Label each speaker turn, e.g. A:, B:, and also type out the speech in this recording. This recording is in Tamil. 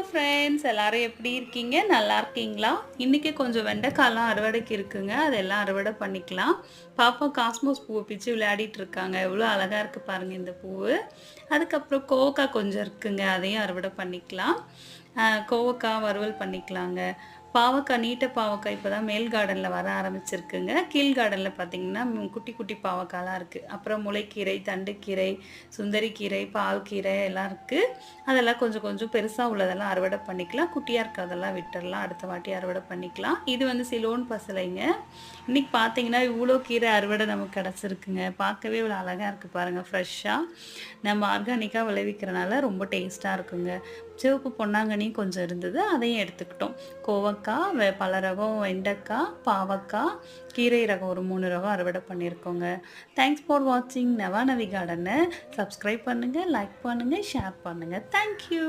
A: ஃப்ரெண்ட்ஸ் எல்லாரும் எப்படி இருக்கீங்க? நல்லா இருக்கீங்களா? இன்னைக்கு கொஞ்சம் வெண்டைக்காய்லாம் அறுவடைக்கு இருக்குங்க. அதெல்லாம் அறுவடை பண்ணிக்கலாம். பாப்பா காஸ்மோஸ் பூவை பிச்சு விளையாடிட்டு இருக்காங்க. எவ்வளோ அழகா இருக்கு பாருங்க இந்த பூவு. அதுக்கப்புறம் கோவக்காய் கொஞ்சம் இருக்குங்க. அதையும் அறுவடை பண்ணிக்கலாம். கோவக்காய் வறுவல் பண்ணிக்கலாங்க. பாவக்காய் நீட்ட பாவக்காய் இப்போ தான் மேல் கார்டனில் வர ஆரம்பிச்சிருக்குங்க. கீழ் கார்டனில் பார்த்தீங்கன்னா குட்டி குட்டி பாவக்காய்லாம் இருக்குது. அப்புறம் முளைக்கீரை, தண்டுக்கீரை, சுந்தரிக்கீரை, பால்கீரை எல்லாம் இருக்குது. அதெல்லாம் கொஞ்சம் கொஞ்சம் பெருசாக உள்ளதெல்லாம் அறுவடை பண்ணிக்கலாம். குட்டியாக இருக்கிறதெல்லாம் விட்டுடலாம். அடுத்த வாட்டி அறுவடை பண்ணிக்கலாம். இது வந்து சிலோன் பசலைங்க. இன்றைக்கி பார்த்தீங்கன்னா இவ்வளோ கீரை அறுவடை நமக்கு கிடச்சிருக்குங்க. பார்க்கவே இவ்வளோ அழகாக இருக்குது பாருங்கள். ஃப்ரெஷ்ஷாக நம்ம ஆர்கானிக்காக விளைவிக்கிறனால ரொம்ப டேஸ்ட்டாக இருக்குங்க. சிவப்பு பொன்னாங்கண்ணி கொஞ்சம் இருந்தது, அதையும் எடுத்துக்கிட்டோம். கோவக்காய், பல ரகம் வெண்டைக்காய், பாவக்காய், கீரை ரகம் ஒரு 3 ரகம் அறுவடை பண்ணியிருக்கோங்க. தேங்க்ஸ் ஃபார் வாட்சிங் நவாநவி கார்டனை. சப்ஸ்கிரைப் பண்ணுங்கள், லைக் பண்ணுங்கள், ஷேர் பண்ணுங்கள். தேங்க்யூ.